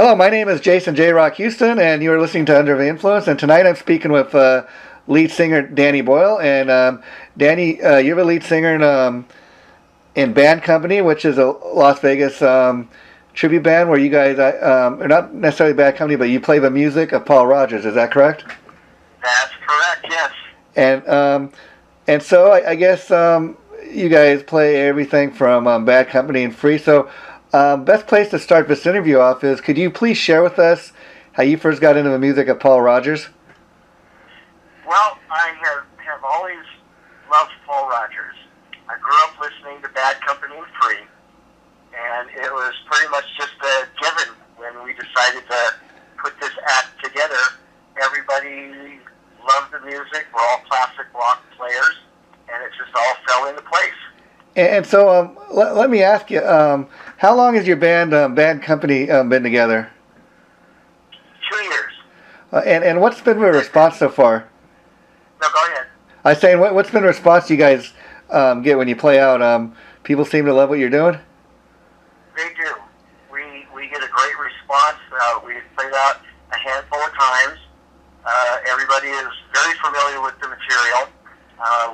Hello, my name is Jason JROCK Houston, and you are listening to Under the Influence. And tonight I'm speaking with lead singer Danny Boyle. And Danny, you're the lead singer in Band Company, which is a Las Vegas tribute band where you guys are not necessarily Band Company, but you play the music of Paul Rodgers. Is that correct? That's correct, yes. And so I guess you guys play everything from Bad Company and Free. So best place to start this interview off is, could you please share with us how you first got into the music of Paul Rodgers? Well, I have always loved Paul Rodgers. I grew up listening to Bad Company and Free, and it was pretty much just a given when we decided to put this act together. Everybody loved the music. We're all classic rock players, and it just all fell into place. And so let me ask you, how long has your band company been together? 2 years. And what's been the response so far? No, go ahead. I was saying, what's been the response you guys get when you play out? People seem to love what you're doing? They do. We get a great response. We've played out a handful of times. Everybody is very familiar with the material.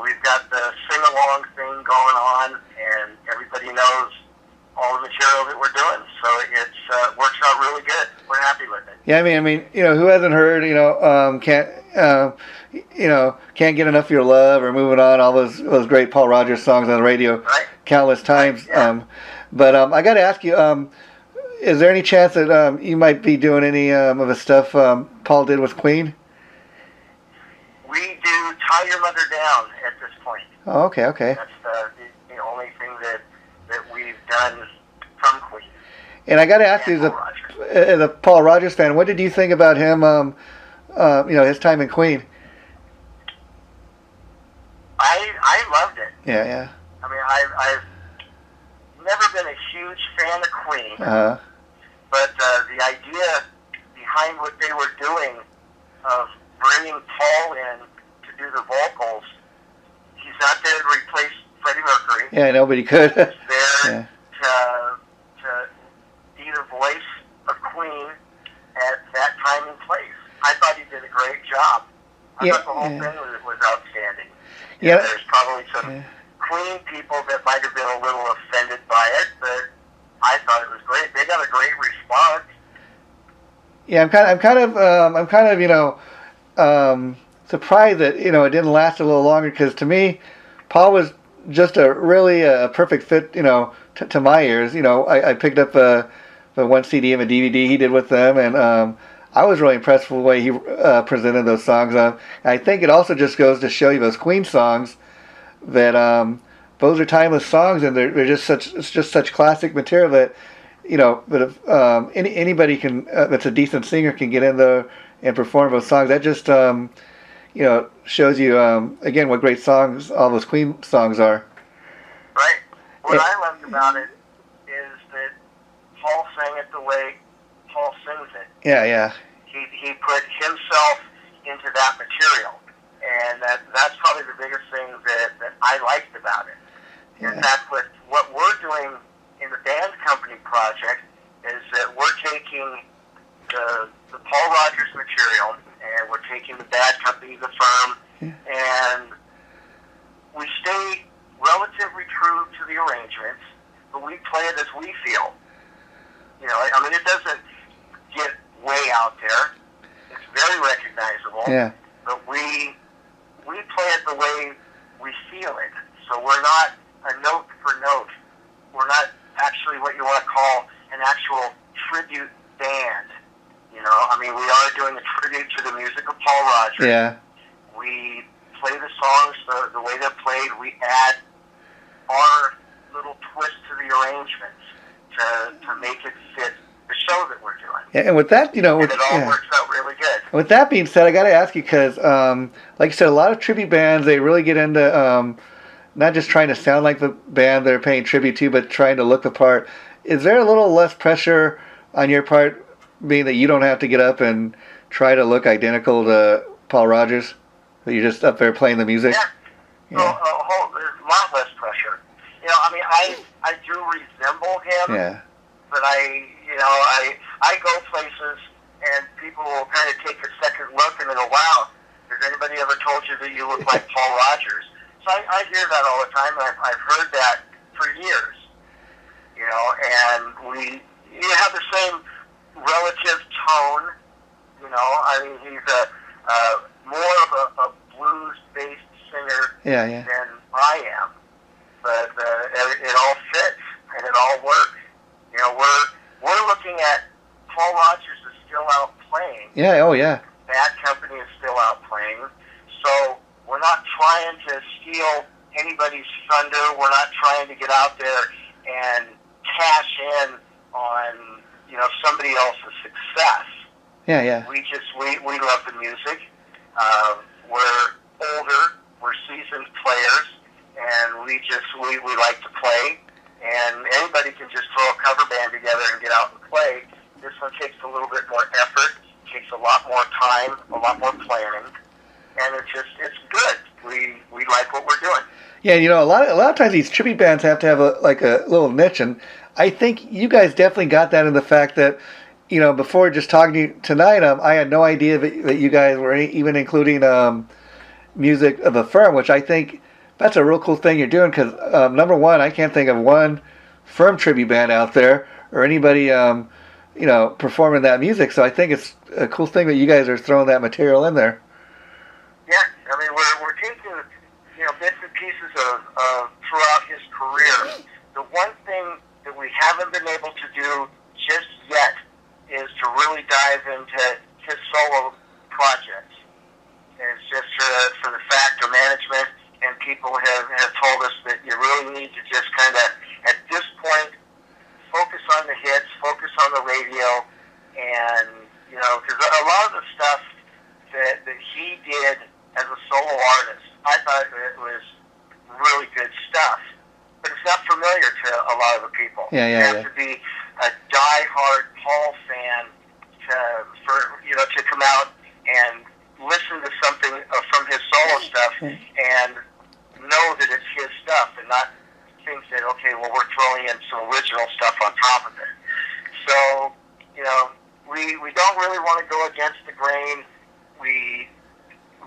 We've got the sing-along thing going on, and everybody knows all the material that we're doing. So it works out really good. We're happy with it. Yeah, I mean, who hasn't heard, can't get enough of your love or moving on, all those great Paul Rodgers songs on the radio, right? Countless times. Right, yeah. But I got to ask you, is there any chance that you might be doing any of the stuff Paul did with Queen? We do Tie Your Mother Down at this point. Oh, okay. That's the only thing that we've done from Queen. And I got to ask you, as a Paul Rodgers fan, what did you think about him, his time in Queen? I loved it. Yeah. I mean, I've never been a huge fan of Queen, but the idea behind what they were doing of bringing Paul in to do the vocals, he's not there to replace Freddie Mercury. Yeah, nobody could. He's there to be the voice of Queen at that time and place. I thought he did a great job. I thought the whole thing was outstanding. Yeah. There's probably some Queen people that might have been a little offended by it, but I thought it was great. They got a great response. Yeah, I'm kind of surprised that it didn't last a little longer, because to me, Paul was just a really perfect fit to my ears. I picked up the one CD and a DVD he did with them, and I was really impressed with the way he presented those songs. I think it also just goes to show you those Queen songs that those are timeless songs, and they're just such classic material that but if anybody can that's a decent singer can get in there and perform those songs. That just shows you again what great songs all those Queen songs are. Right. What I loved about it is that Paul sang it the way Paul sings it. Yeah. He put himself into that material, and that's probably the biggest thing that I liked about it. Yeah. In fact, what we're doing in the Band Company project is that we're taking the Paul Rodgers material, and we're taking the Bad Company, the firm, and we stay relatively true to the arrangements, but we play it as we feel. I mean, it doesn't get way out there. It's very recognizable. Yeah. But we play it the way we feel it. So we're not a note for note. We're not actually what you want to call an actual tribute band. I mean, we are doing a tribute to the music of Paul Rodgers. Yeah. We play the songs the way they're played. We add our little twist to the arrangements to make it fit the show that we're doing. Yeah, and with that, and it all works out really good. With that being said, I got to ask you, because like you said, a lot of tribute bands, they really get into not just trying to sound like the band they're paying tribute to, but trying to look the part. Is there a little less pressure on your part, being that you don't have to get up and try to look identical to Paul Rodgers? That you're just up there playing the music? Yeah. There's a lot less pressure. I mean, I do resemble him, Yeah. but I I go places and people will kind of take a second look and they go, wow, has anybody ever told you that you look like Paul Rogers? So I hear that all the time. I've heard that for years, and you have the same relative tone, I mean, he's more of a blues-based singer than I am, but it all fits and it all works. We're looking at Paul Rogers is still out playing. Yeah, oh yeah. Bad Company is still out playing. So we're not trying to steal anybody's thunder. We're not trying to get out there and cash in on, somebody else's success. Yeah, yeah. We love the music. We're older. We're seasoned players, and we like to play. And anybody can just throw a cover band together and get out and play. This one takes a little bit more effort, takes a lot more time, a lot more planning, and it's good. We like what we're doing. Yeah, a lot of times these tribute bands have to have a little niche, and I think you guys definitely got that in the fact that, before just talking to you tonight, I had no idea that you guys were even including music of a firm, which I think that's a real cool thing you're doing, because number one, I can't think of one firm tribute band out there or anybody performing that music. So I think it's a cool thing that you guys are throwing that material in there. Yeah, I mean we're taking bits and pieces of throughout his career. The one thing that we haven't been able to do just yet is to really dive into his solo projects. And it's just for the fact of management. And people have told us that you really need to just kind of, at this point, focus on the hits, focus on the radio, and, because a lot of the stuff that he did as a solo artist, I thought it was really good stuff, but it's not familiar to a lot of the people. Yeah. You have to be a die-hard Paul fan to come out and listen to something from his solo stuff and know that it's his stuff and not think that, okay, well, we're throwing in some original stuff on top of it. So, we don't really want to go against the grain. We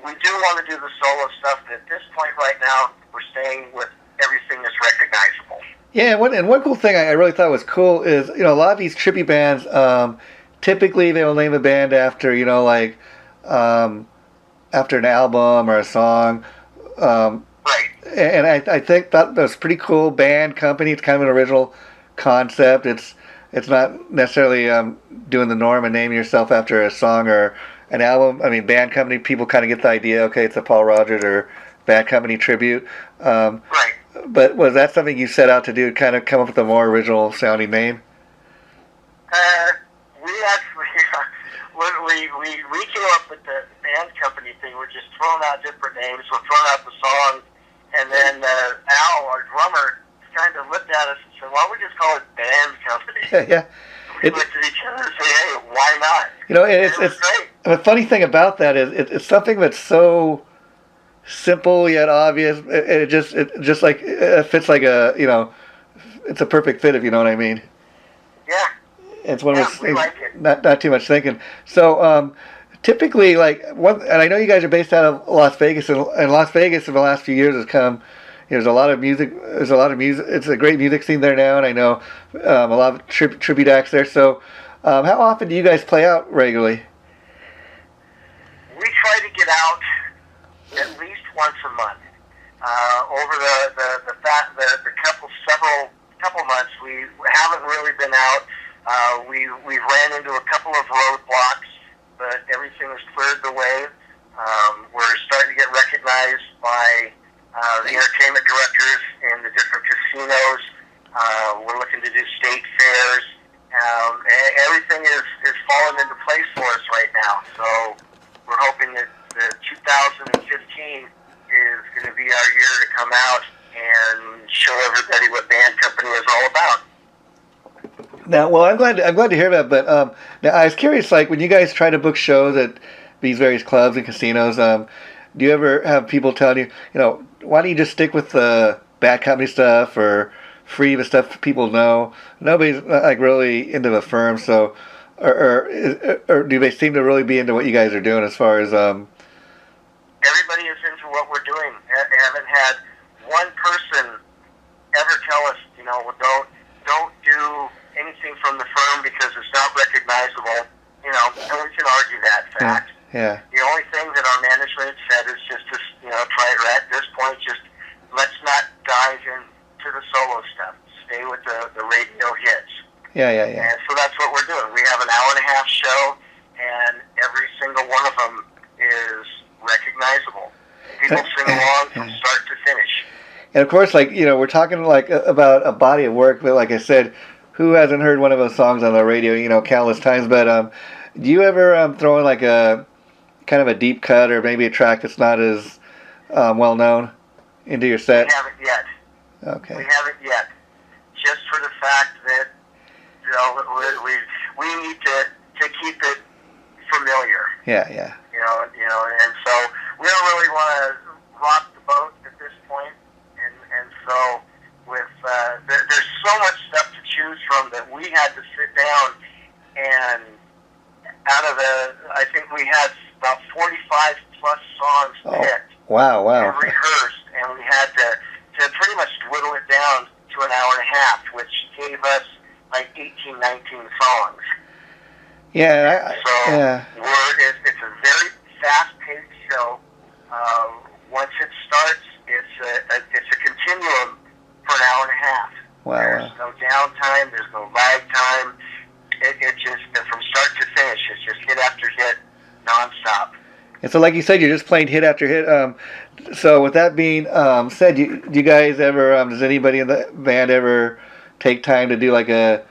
do want to do the solo stuff, but at this point right now, we're staying with everything that's recognizable. Yeah, and one cool thing I really thought was cool is, a lot of these tribute bands, typically they will name a band after, after an album or a song. Right. And I think that was pretty cool. Band company, it's kind of an original concept. It's not necessarily doing the norm and naming yourself after a song or an album. I mean, band company, people kind of get the idea, okay, it's a Paul Rogers or Bad Company tribute. Right. But was that something you set out to do, kind of come up with a more original sounding name? We actually, when we came up with the band company thing, we're just throwing out different names, we're throwing out the songs, and then Al, our drummer, kind of looked at us and said, why don't we just call it Band Company? Yeah. We looked at each other and said, hey, why not? It's great. The funny thing about that is it's something that's so simple yet obvious. It just like it fits like it's a perfect fit, if you know what I mean. Yeah. It's one of those things, like it. Not too much thinking. So typically, and I know you guys are based out of Las Vegas, and Las Vegas in the last few years has come. There's a lot of music. It's a great music scene there now, and I know a lot of tribute acts there. So, how often do you guys play out regularly? We try to get out at least once a month. Over the couple months, we haven't really been out. We ran into a couple of roadblocks, but everything was cleared the way. We're starting to get recognized by the entertainment directors in the different casinos. We're looking to do state fairs. Everything is falling into place for us right now. So we're hoping that 2015 is going to be our year to come out and show everybody what Band Company is all about. Now, well, I'm glad to hear that. But now I was curious, when you guys try to book shows at these various clubs and casinos, do you ever have people telling you, why don't you just stick with the Bad Company stuff or free the stuff people know. Nobody's like really into the firm, so or do they seem to really be into what you guys are doing as far as Everybody is into what we're doing. I haven't had one person ever tell us, well, don't do anything from the firm because it's not recognizable. And we can argue that fact. Yeah. The only thing that our management said is just to, try it right at this point. Just let's not dive into the solo stuff. Stay with the radio hits. Yeah. And so that's what we're doing. We have an hour-and-a-half show, and every single one of them is recognizable. People sing along from start to finish. And of course, like, we're talking like about a body of work, but like I said, who hasn't heard one of those songs on the radio, countless times? But do you ever throw in like a kind of a deep cut or maybe a track that's not as well known into your set? We haven't yet. Okay. We haven't yet. Just for the fact that we need to keep it familiar. Yeah. And so we don't really want to rock the boat at this point. And so with there's so much stuff to choose from that we had to sit down and out of I think we had about 45 plus songs picked. Wow. And rehearsed, and we had to pretty much whittle it down to an hour and a half, which gave us like 18, 19 songs. Yeah. It's a very fast-paced show. Once it starts, it's a continuum for an hour and a half. Wow. There's no downtime. There's no lag time. It just from start to finish, it's just hit after hit, nonstop. And so, like you said, you're just playing hit after hit. So, with that being said, do you guys ever? Does anybody in the band ever take time to do like a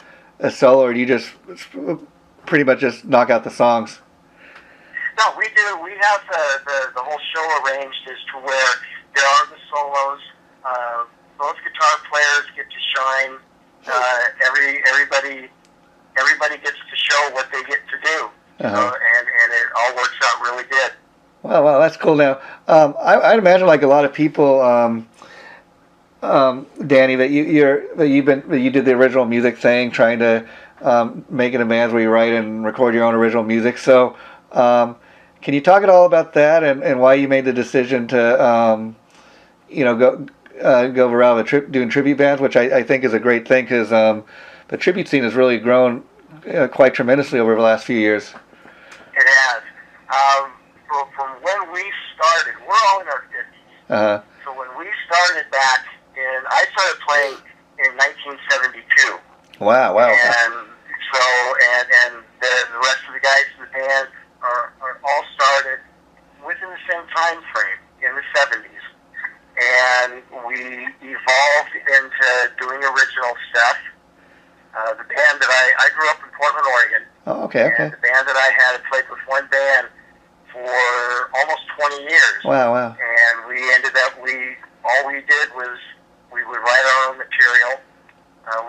solo, or do you just pretty much just knock out the songs? No, we do. We have the whole show arranged as to where there are the solos. Both guitar players get to shine. Everybody gets to show what they get to do. Uh-huh. And it all works out really good. Wow, that's cool. Now, I'd imagine like a lot of people, Danny, that you did the original music thing, trying to make it a band where you write and record your own original music. So, can you talk at all about that and why you made the decision to, go the route of doing tribute bands, which I think is a great thing because the tribute scene has really grown quite tremendously over the last few years. It has. From when we started, we're all in our 50s. Uh-huh. So when we started back I started playing in 1972. Wow. And so, and the rest of the guys in the band are all started within the same time frame in the 70s. And we evolved into doing original stuff. The band that I grew up in Portland, Oregon. Oh, okay. And the band that I had played with one band for almost 20 years. Wow. And we ended up, all we did was we would write our own material.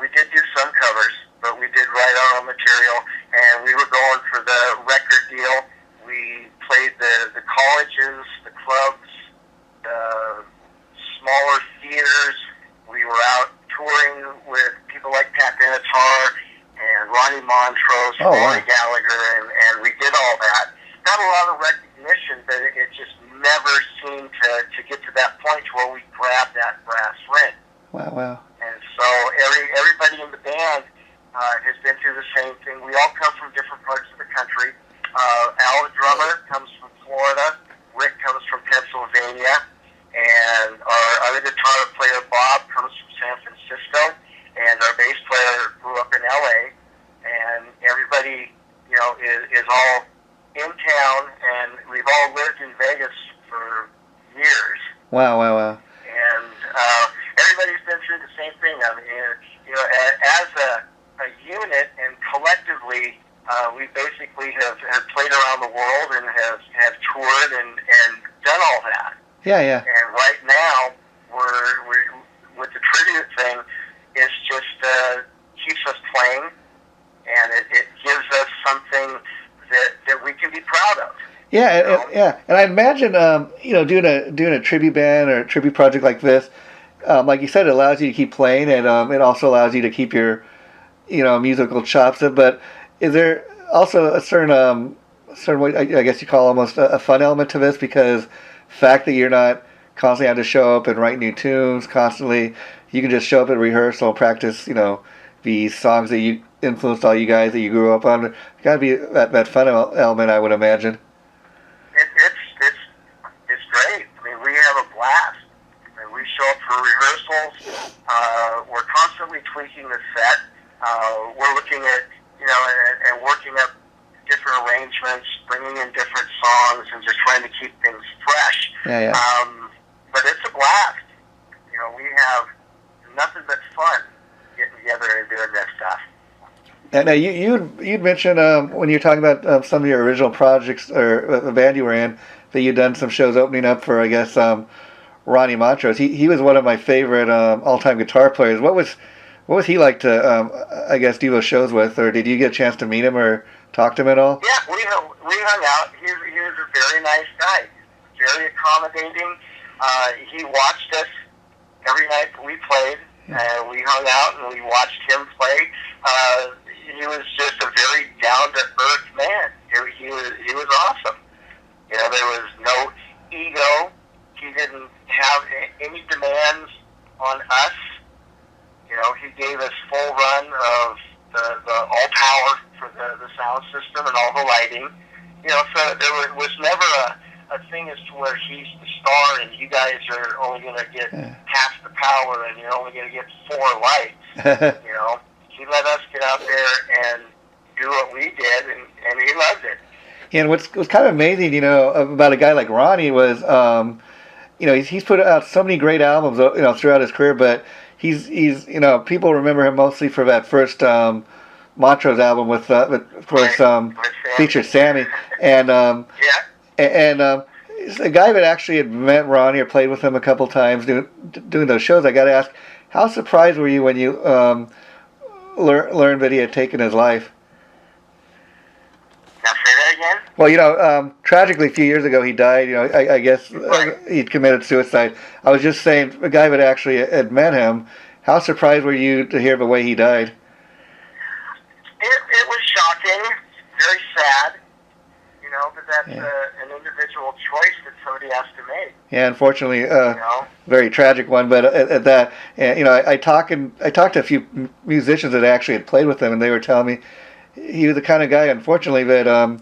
We did do some covers, but we did write our own material, and we were going for the record deal. We played the colleges, the clubs, the smaller theaters. We were out touring with people like Pat Benatar and Ronnie Montrose, Rory Gallagher, and we did all that. Got a lot of recognition, but it just never seemed to get to that point where we grabbed that brass ring. Wow. And so everybody in the band has been through the same thing. We all come from different parts of the country. Al, the drummer, comes from Florida. Rick comes from Pennsylvania. And our other guitar player, Bob, comes from San Francisco. And our bass player grew up in L.A. And everybody, is all in town. And we've all lived in Vegas for years. Wow. And everybody's been through the same thing. I mean, as a unit and collectively, we basically have played around the world and have toured and done all that. Yeah. And right now, we're with the tribute thing, it's just keeps us playing, and it gives us something that we can be proud of. Yeah. And I imagine, doing a tribute band or a tribute project like this, like you said, it allows you to keep playing, and it also allows you to keep your, musical chops. But is there also a certain way, I guess you call almost a fun element to this, because the fact that you're not constantly having to show up and write new tunes constantly, you can just show up at rehearsal and practice, these songs that you influenced all you guys that you grew up on. Got to be that fun element, I would imagine. It's great. I mean, we have a blast. I mean, we show up for rehearsals. We're constantly tweaking the set. We're looking at, and working up different arrangements, bringing in different songs, and just trying to keep things fresh. Yeah. But it's a blast. We have nothing but fun getting together and doing this stuff. And now you'd mentioned when you're talking about some of your original projects or the band you were in, that you'd done some shows opening up for, I guess, Ronnie Montrose. He was one of my favorite all-time guitar players. What was he like to, I guess, do those shows with, or did you get a chance to meet him or talk to him at all? Yeah, we hung out. He was a very nice guy, very accommodating. He watched us every night that we played, and we hung out and we watched him play. He was just a very down-to-earth man. He was awesome. There was no ego. He didn't have any demands on us. He gave us full run of the all power for the sound system and all the lighting. So there was never a thing as to where he's the star and you guys are only going to get half the power and you're only going to get 4 lights. He let us get out there and do what we did, and he loved it. And what's kind of amazing, about a guy like Ronnie was, he's put out so many great albums, throughout his career, but he's people remember him mostly for that first Montrose album with of course, featured Sammy, and he's a guy that actually had met Ronnie or played with him a couple times doing those shows. I got to ask, how surprised were you when you learned that he had taken his life? Now say that again? Well, tragically a few years ago he died. I guess he'd committed suicide. I was just saying, a guy that actually had met him, how surprised were you to hear the way he died? It was shocking, very sad, but that's an individual choice that somebody has to make. Yeah, unfortunately, very tragic one. But at that, I talked to a few musicians that actually had played with him, and they were telling me he was the kind of guy, unfortunately, that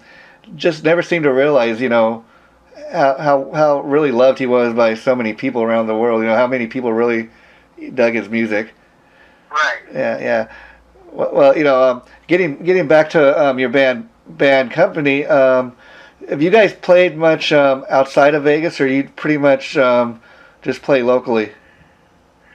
just never seemed to realize, how really loved he was by so many people around the world. How many people really dug his music. Right. Yeah. Well, getting back to your band company, have you guys played much outside of Vegas, or you pretty much just play locally?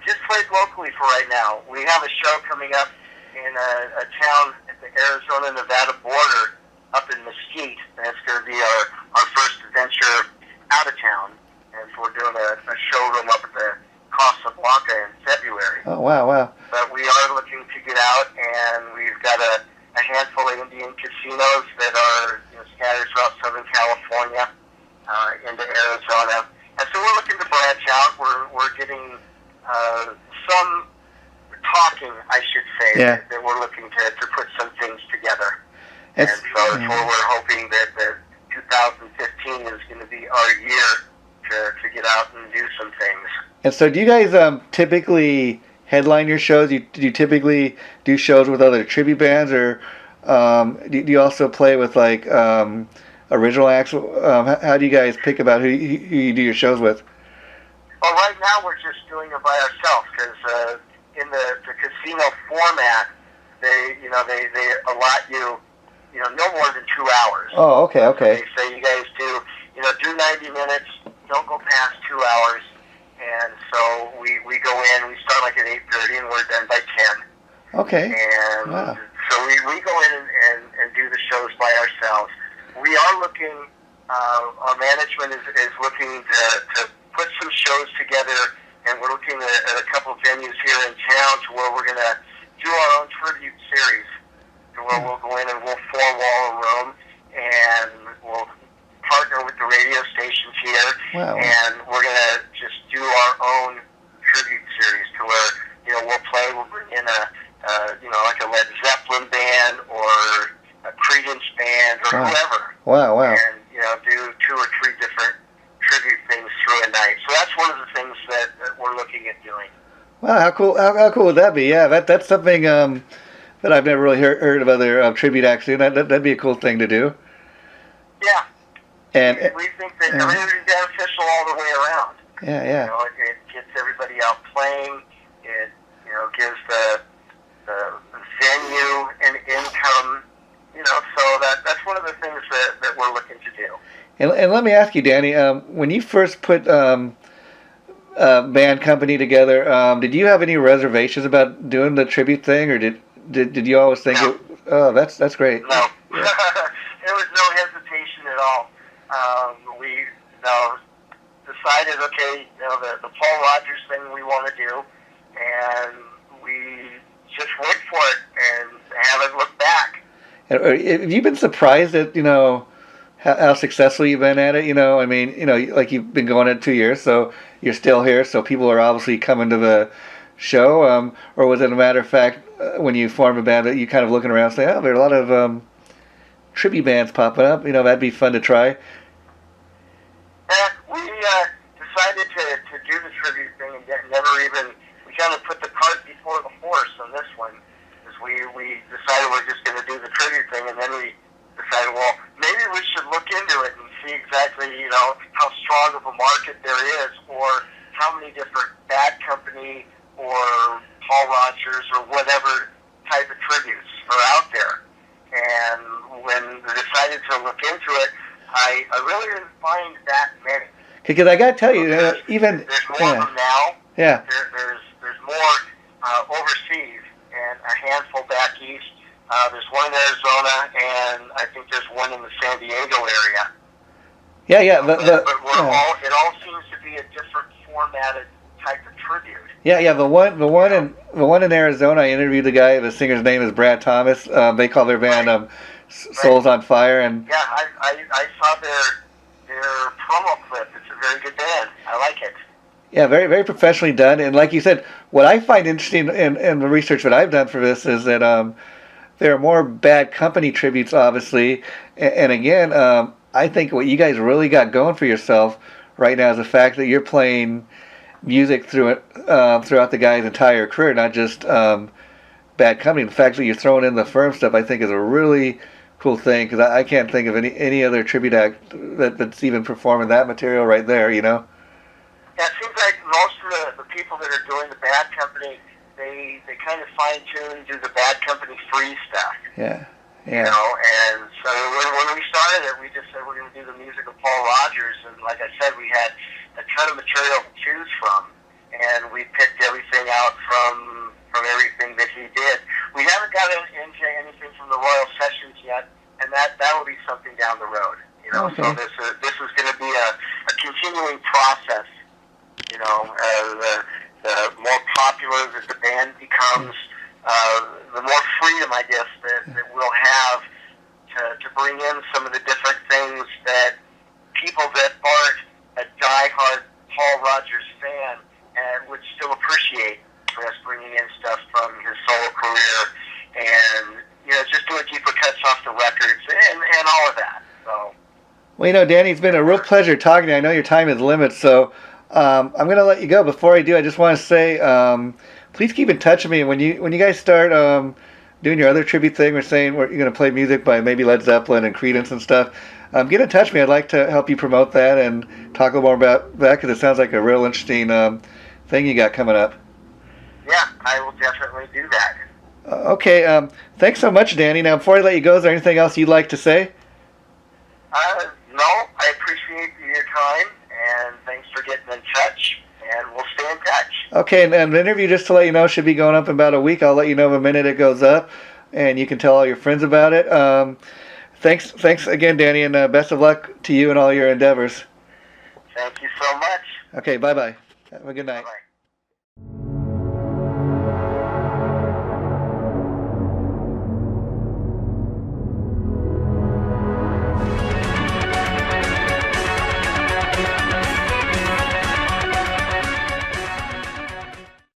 Just played locally for right now. We have a show coming up in a town at the Arizona-Nevada border up in Mesquite, and it's going to be our first adventure out of town. And so we're doing a showroom up at the Casa Blanca in February. Oh, wow. But we are looking to get out, and we've got a handful of Indian casinos that are scattered throughout Southern California into Arizona. And so we're looking to branch out. We're getting some talking, I should say, that we're looking to put some things together. And so we're hoping that 2015 is going to be our year to get out and do some things. And so do you guys typically headline your shows? Do you typically do shows with other tribute bands, or do you also play with like original acts? How do you guys pick about who you do your shows with? Well, right now we're just doing it by ourselves because in the casino format, they allot you no more than 2 hours. Oh, okay. So they say you guys do 90 minutes, don't go past 2 hours. And so we go in, we start like at 8:30 and we're done by 10. Okay. And so we go in and do the shows by ourselves. We are looking, our management is looking to put some shows together, and we're looking at a couple of venues here in town to where we're going to do our own tribute series, to where we'll go in and we'll four-wall a room, and we'll partner with the radio stations here, and we're going to just do our own tribute series. or whoever. Wow. And, do 2 or 3 different tribute things through a night. So that's one of the things that we're looking at doing. Wow, how cool! How cool would that be? Yeah, that's something that I've never really heard of other tribute acts doing. That'd be a cool thing to do. Yeah. And we think that everything's beneficial all the way around. Yeah. It gets everybody out playing. It gives the venue an income. So that's one of the things that we're looking to do. And let me ask you, Danny, when you first put band company together, did you have any reservations about doing the tribute thing, or did you always think no. it? Oh, that's great. No, Yeah. There was no hesitation at all. We decided, okay, the Paul Rogers thing we want to do, and we just went for it and haven't looked back. Have you been surprised at how successful you've been at it? I mean, like you've been going at 2 years, so you're still here, so people are obviously coming to the show. Or was it a matter of fact when you formed a band that you kind of looking around saying, oh, there are a lot of tribute bands popping up. That'd be fun to try. We decided to do the tribute thing and we kind of put the cart before the horse on this one. Because we decided we're just going to do the tribute thing, and then we decided, well, maybe we should look into it and see exactly, how strong of a market there is, or how many different Bad Company or Paul Rogers or whatever type of tributes are out there. And when we decided to look into it, I really didn't find that many. Because I got to tell you, even there's more of them now. Yeah. There's more overseas and a handful back east. There's one in Arizona, and I think there's one in the San Diego area. Yeah. But it all seems to be a different formatted type of tribute. Yeah. The one in Arizona, I interviewed the guy. The singer's name is Brad Thomas. They call their band Souls on Fire, and yeah, I saw their promo clip. It's a very good band. I like it. Yeah, very, very professionally done. And like you said, what I find interesting in the research that I've done for this is that there are more Bad Company tributes, obviously. And again, I think what you guys really got going for yourself right now is the fact that you're playing music throughout the guy's entire career, not just Bad Company. The fact that you're throwing in the Firm stuff, I think, is a really cool thing, because I can't think of any other tribute act that's even performing that material right there, Yeah, it seems like most of the people that are doing the Bad Company, they kind of fine-tune, do the Bad Company free stuff. Yeah. And so when we started it, we just said we're going to do the music of Paul Rogers, and like I said, we had a ton of material to choose from, and we picked everything out from everything that he did. We haven't got into anything from the Royal Sessions yet, and that will be something down the road. Okay. So this is going to be a continuing process. The more popular that the band becomes, the more freedom, I guess, that we'll have to bring in some of the different things that people that aren't a diehard Paul Rogers fan would still appreciate, for us bringing in stuff from his solo career and just doing deeper cuts off the records and all of that. So. Well, Danny, it's been a real pleasure talking to you. I know your time is limited, so I'm going to let you go. Before I do, I just want to say, please keep in touch with me. When you guys start doing your other tribute thing, we're saying you're going to play music by maybe Led Zeppelin and Creedence and stuff, get in touch with me. I'd like to help you promote that and talk a little more about that, because it sounds like a real interesting thing you got coming up. Yeah, I will definitely do that. Okay, thanks so much, Danny. Now, before I let you go, is there anything else you'd like to say? No, I appreciate your time, and thanks for getting in touch, and we'll stay in touch. Okay, and the interview, just to let you know, should be going up in about a week. I'll let you know the minute it goes up, and you can tell all your friends about it. Thanks again, Danny, and best of luck to you and all your endeavors. Thank you so much. Okay, bye-bye. Have a good night. Bye-bye.